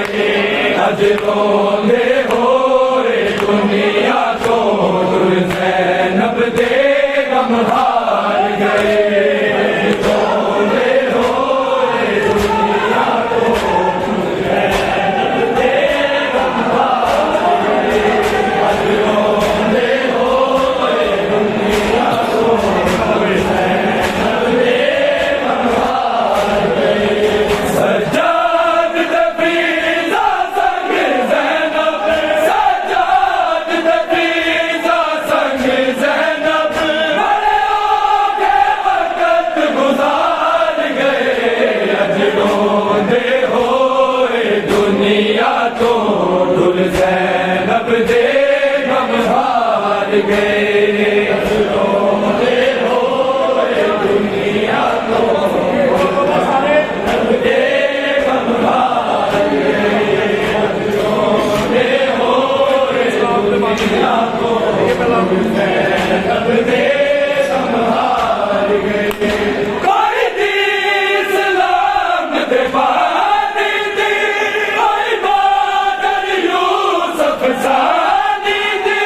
अज रोंदे होए दुनिया तो दुल ज़ैनब दे गम हार गए। रोंदे होए दुनिया तो दुल ज़ैनब दे गम हार गए। अज रोंदे होए दुनिया तो दुल ज़ैनब दे गम हार गए। सज्जाद तफरीज़ा संग ज़ैनब, सज्जाद तफरीज़ा संग ज़ैनब बड़े औखे वक़्त गुज़ार गए। अज रोंदे होए दुनिया तो दुल ज़ैनब दे गम हार गए। अज रोंदे होए दुनिया तो दुल ज़ैनब दे गम हार गए। अज रोंदे होए दुनिया तो दुल ज़ैनब दे गम हार गए। कोई दी इस्लाम दे बानी दी, कोई बादल यूसुफ सानी दी,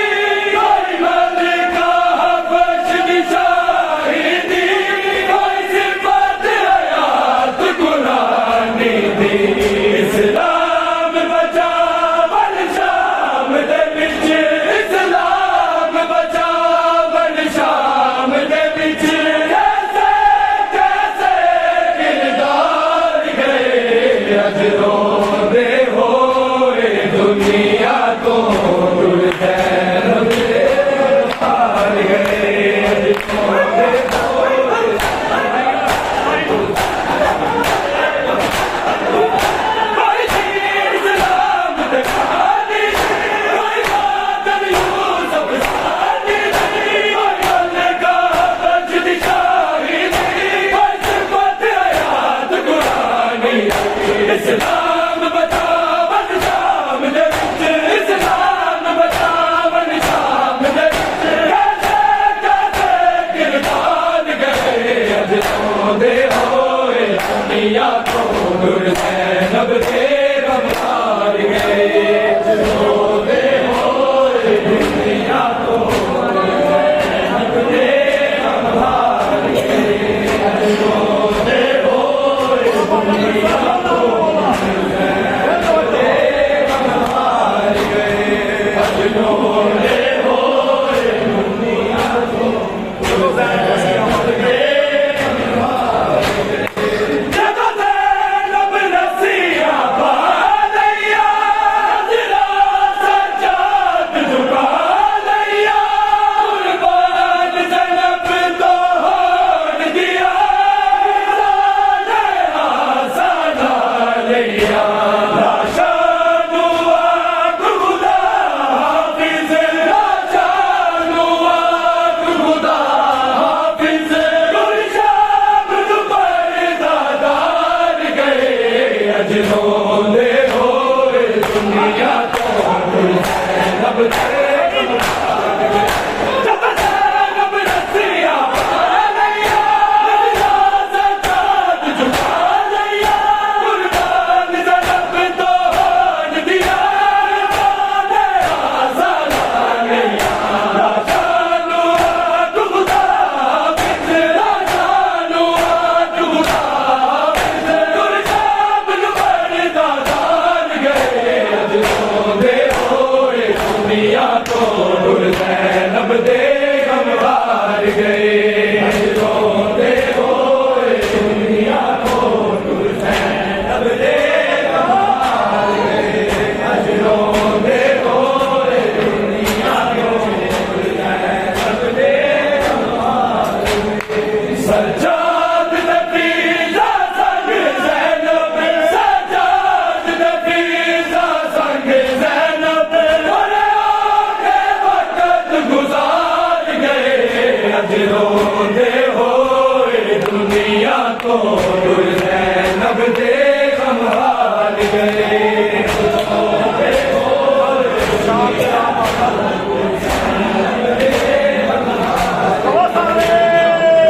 कोई मलिका हबश दी शाही दी, कोई सिफत हयात कुरानी दी। इस्लाम बचावन शाम दे विच, इस्लाम बचावन शाम दे विच, कैसे कैसे किरदार गए। अज रोंदे होए दुनिया तो दुल ज़ैनब दे हार गए। अज रोंदे होए कोई दीन इस्लाम दे बानी दी, कोई बादल यूसुफ सानी दी, कोई मलिका हबश दी शाही दी, कोई सिफत हयात कुरानी दी। इस्लाम बचावन शाम दे विच, इस्लाम बचावन शाम दे विच, कैसे कैसे किरदार गए। अज रोंदे होए दुनिया तो दुल ज़ैनब दे गम हार गए। अज रोंदे होए दुनिया तो दुल ज़ैनब दे गम हार गए। अज रोंदे होए दुनिया तो दुल ज़ैनब दे गम हार गए। अज रोंदे होए दुनिया तो दुल ज़ैनब दे गम हार गए। जदों ज़ैनब रस्सियां पा लईया, अजरा सज्जाद झुका लईया, कुर्बान ज़ैनब तो होण दिया, आसाना लईया। लाशा नू आख खुदा हाफिज़, लाशा नू आख खुदा हाफिज़, गुलशाम नू पर्दादार गए। अज रोंदे होए दुनिया तो दुल ज़ैनब दे गम हार गए। जदों ज़ैनब रस्सियां पा लईया, अजरा सज्जाद झुका लईया, कुर्बान ज़ैनब तो होण दिया, आसाना लईया। लाशा नू आख खुदा हाफिज़, लाशा नू आख खुदा हाफिज़, गुलशाम नू पर्दादार गए। अज रोंदे होए दुनिया तो दुल ज़ैनब दे गम हार गए। अज रोंदे होए दुनिया तो दुल ज़ैनब दे गम हार गए। अज रोंदे होए दुनिया तो दुल ज़ैनब दे गम हार गए। सज्जाद तफरीज़ा संग ज़ैनब, सज्जाद तफरीज़ा संग ज़ैनब बड़े औखे वक़्त गुज़ार गए। अज रोंदे होए दुनिया तो दुल ज़ैनब दे गम हार गए। अज रोंदे होए दुनिया तो दुल ज़ैनब दे गम हार गए।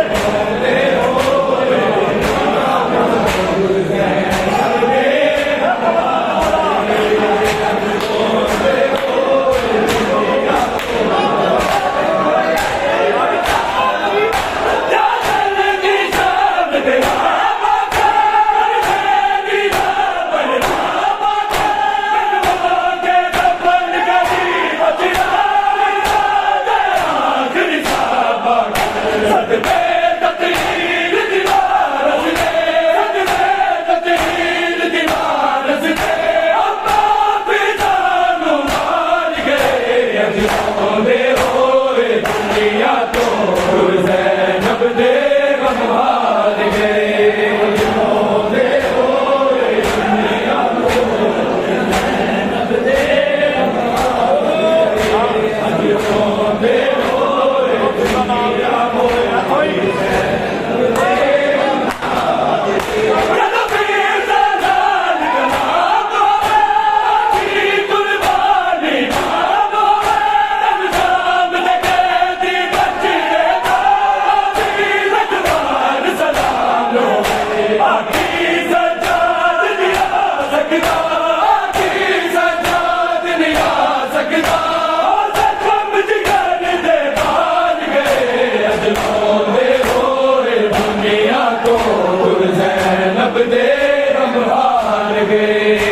रोंदे होए दुनिया तो दुल ज़ैनब दे गम हार सकता की सजाद नहीं आ सकता जख्म जिगर दे बाल गए अजलों दे होए दुनिया को ज़ैनब दे हम हार गए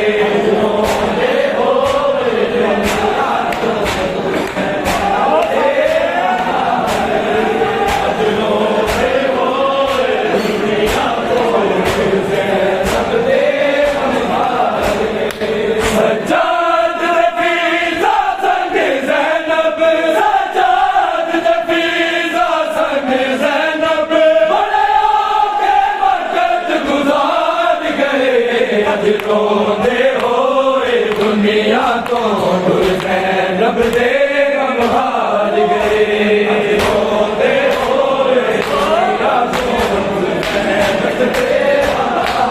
रोंदे होए दुनिया को ज़ैनब दे हम हार गए रोंदे होए दुनिया को ज़ैनब दे हम हार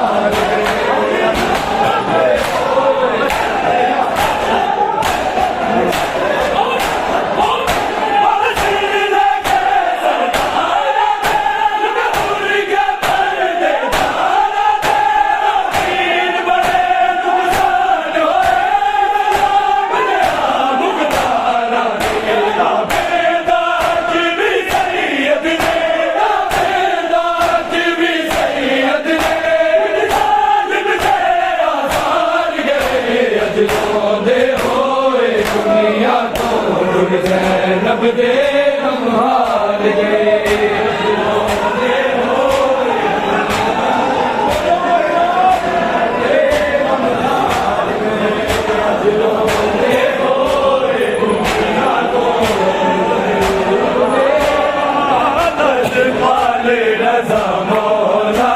ज़ैनब दे हम हार गए लजपाल रज़ा मौला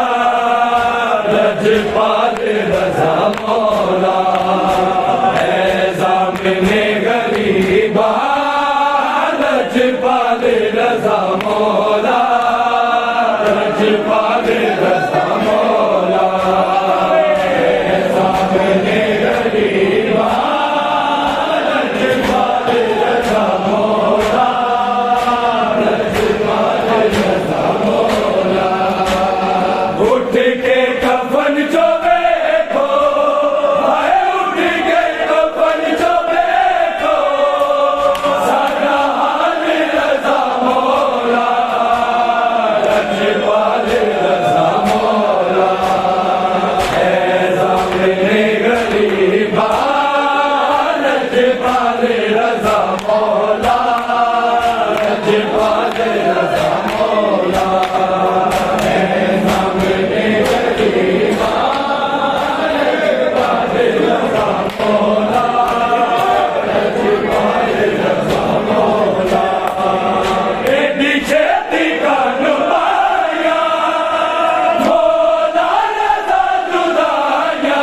लजपाल रज़ा मौला ज़ामिने गरीबा लजपाल रज़ा मौला लजपाल रज़ा मौला ज़ामिने गरीबा लजपाल रज़ा मौला लजपाल रज़ा मौला उठ के कफन जो देखो हाय उठ के कफन जो देखो सारा हाल रज़ा मौला लजपाल रज़ा मौला ज़ामिने गरीबा लजपाल रज़ा मौला लजपाल रज़ा मौला ज़ामिने गरीबा लजपाल रज़ा मौला लजपाल रज़ा मौला एडी छेती कान पाया मौला रज़ा जुदाया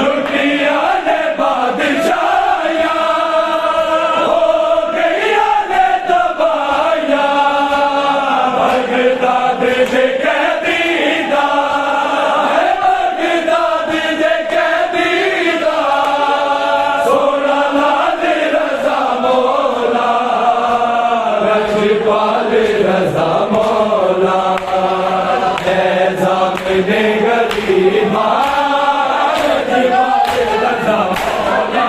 लुटिया ने बादशाया हो गया ने दबाया बगदाद से कह दीदा बगदाद से कह दीदा सोना लाल रज़ा मौला लजपाल रज़ा मौला ज़ामिने गरीबा लजपाल रज़ा मौला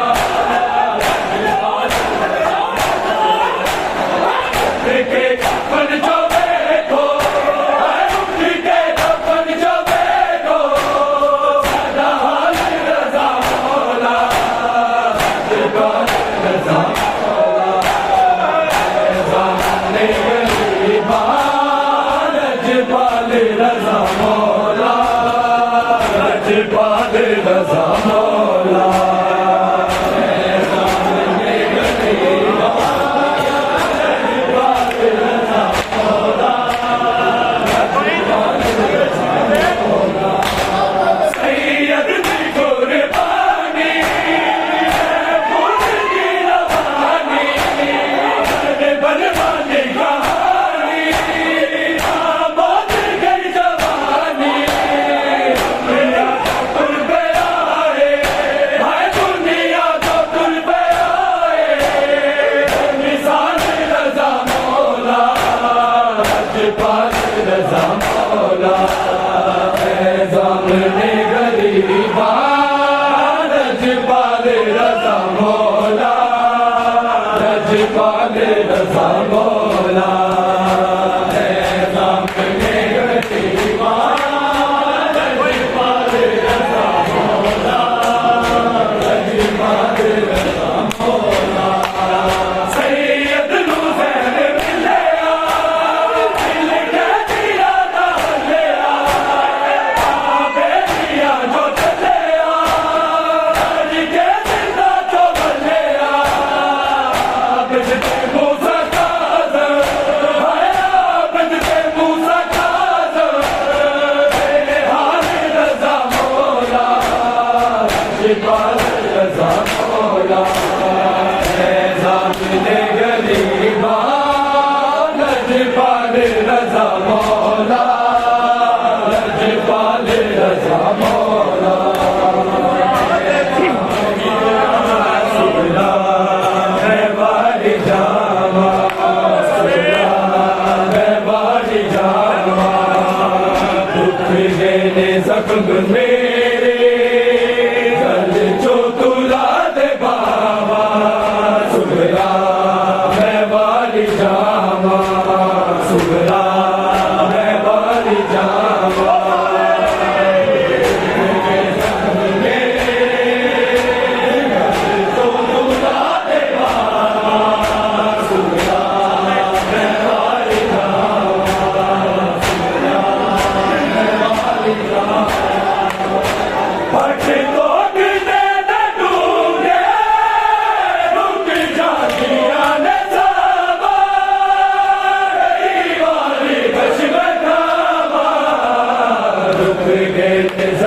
के कफन जो देखो उठ के कफन जो देखो सादा हाल रज़ा मौला लजपाल रज़ा मौला ज़ामिने गरीबा लजपाल रज़ा मौला लजपाल रज़ा मौला ज़ामिने गरीबा लजपाल रज़ा मौला लजपाल रज़ा मौला सैयद की कुर्बानी खुद की रवानी बनवानी कहानी आबाद गई जवानी दुनिया तो तुल पे आए हाय दुनिया तो तुल पे आए मिसाल रज़ा मौला लजपाल रज़ा मौला ज़ामिने गरीबा लजपाल रजा मौला है ज़ामिने गरीबा लजपाल रजा मौला लजपाल रजा मौला सुबला है बारी जावा सुबला है बारी जावा दुख देने जख्म मेरे कल जो तुला दे बाबा सुबला है बारी जावा सुबला है बारी जावा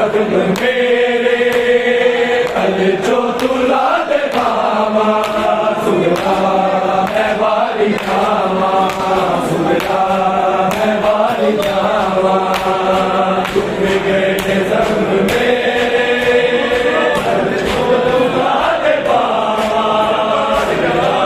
जख्म मेरे कल जो तुला दे बाबा सुबला है बारी जावा सुबला है बारी जावा दुख गए जख्म मेरे कल जो तुला दे बाबा है बारी जावा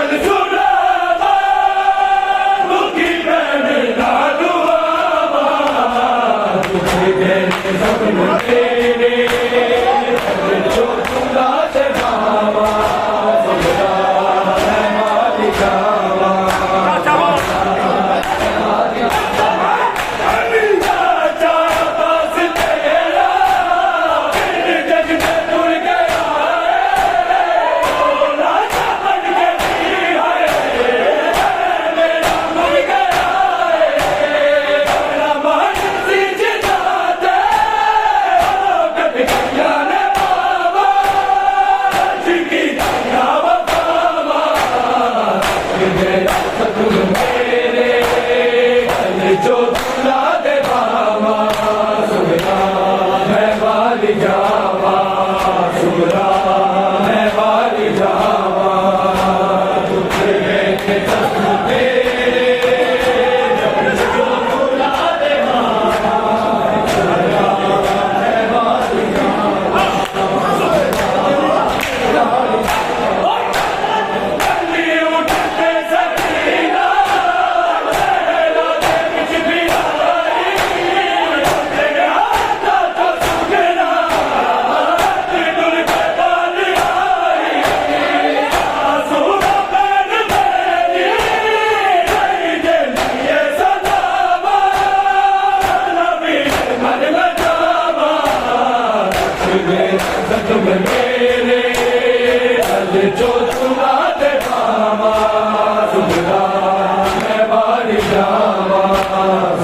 है बारी जावा जो तुला दे बाबा सुबला है बारी जावा सुबला है बारी जावा दुख गए जख्म मेरे जो तुला दे बाबा सुबला है बारी जावा उठते सकीना जख्म मेरे कल जो तुला दे बाबा सुबला है बारी जावा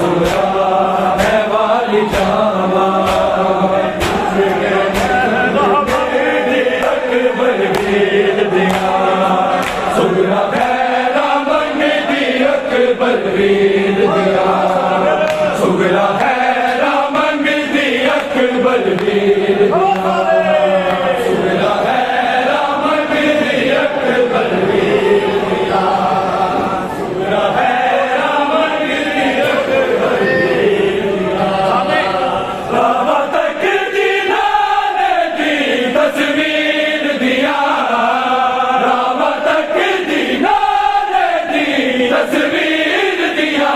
सुबला है बारी जावा अकबर वीर दिया सुबला भैरा मंग दी अकबर वीर दिया सुबला भैरा मंग दी अकबर वीर दिया सुबला भैरा मंग दी अकबर वीर दिया सुबला भैरा मंग दी अकबर वीर दिया बाबा तक दीनाने दी तस्वीर दिया बाबा तक दीनाने दी तस्वीर दिया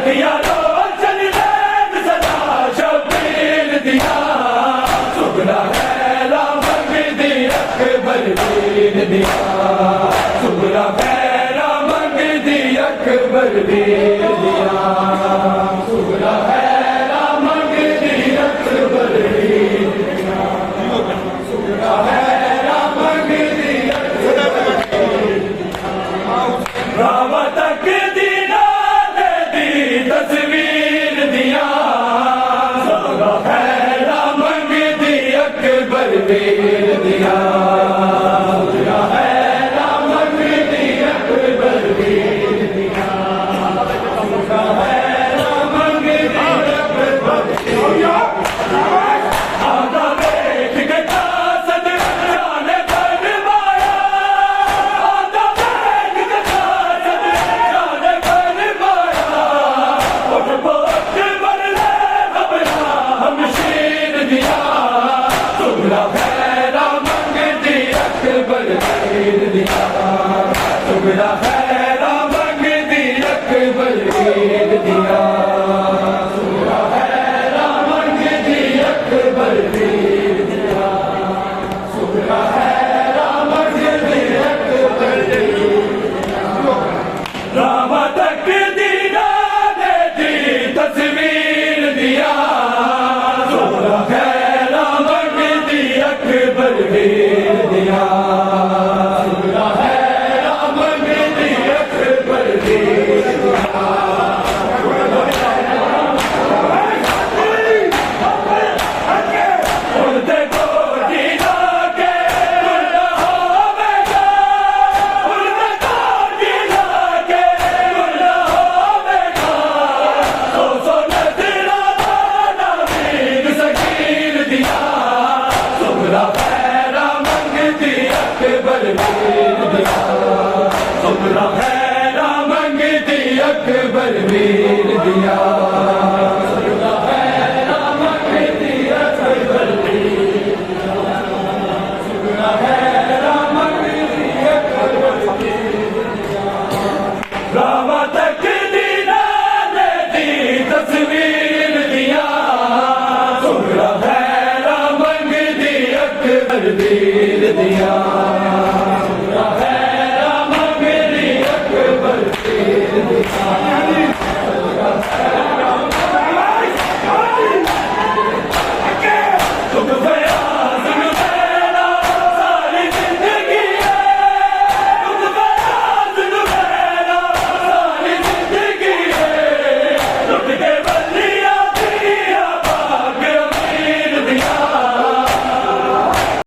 दिया रोशन रैन सदा शबीर दिया सुगला खैरा मंगदी अकबर वीर दिया सुगला खैरा मंगदी अकबर वीर दिया सुगला खैरा मंगदी अकबर वीर दिया सुगला खैरा मंगदी अकबर रामा तक दीना दी तस्वीर दिया सुगला खैरा मंगदी अकबर वीर दिया सुगला खैरा मंगदी अकबर वीर दिया सुगला खैरा मंगदी अकबर दिया आधा देख के कासद जाने बनवाया आधा देख के कासद जाने बनवाया उठ पोट बरले अपना हमशीर दिया सुगला खैरा मंगदी अकबर वीर दिया सुगला खैरा मंगदी अकबर वीर दिया सुगला खैरा मंगदी अकबर वीर दिया सुगला खैरा मंगदी अकबर रामा तक दीना दी तस्वीर दिया सुगला खैरा मंगदी अकबर वीर दिया सुगला खैरा मंगदी अकबर वीर दिया उड़ते कोठी लाके उड़ना होवेगा उड़ते कोठी लाके उड़ना होवेगा सो नजरा दाना वीर सकीर दिया सुगला खैरा मंगदी अकबर वीर दिया सुगला खैरा मंगदी अकबर वीर दिया सुगला खैरा मंगदी अकबर वीर दिया सुगला खैरा मंगदी अकबर वीर दिया रामा तक दीना दी तस्वीर दिया सुगला खैरा मंगदी अकबर वीर दिया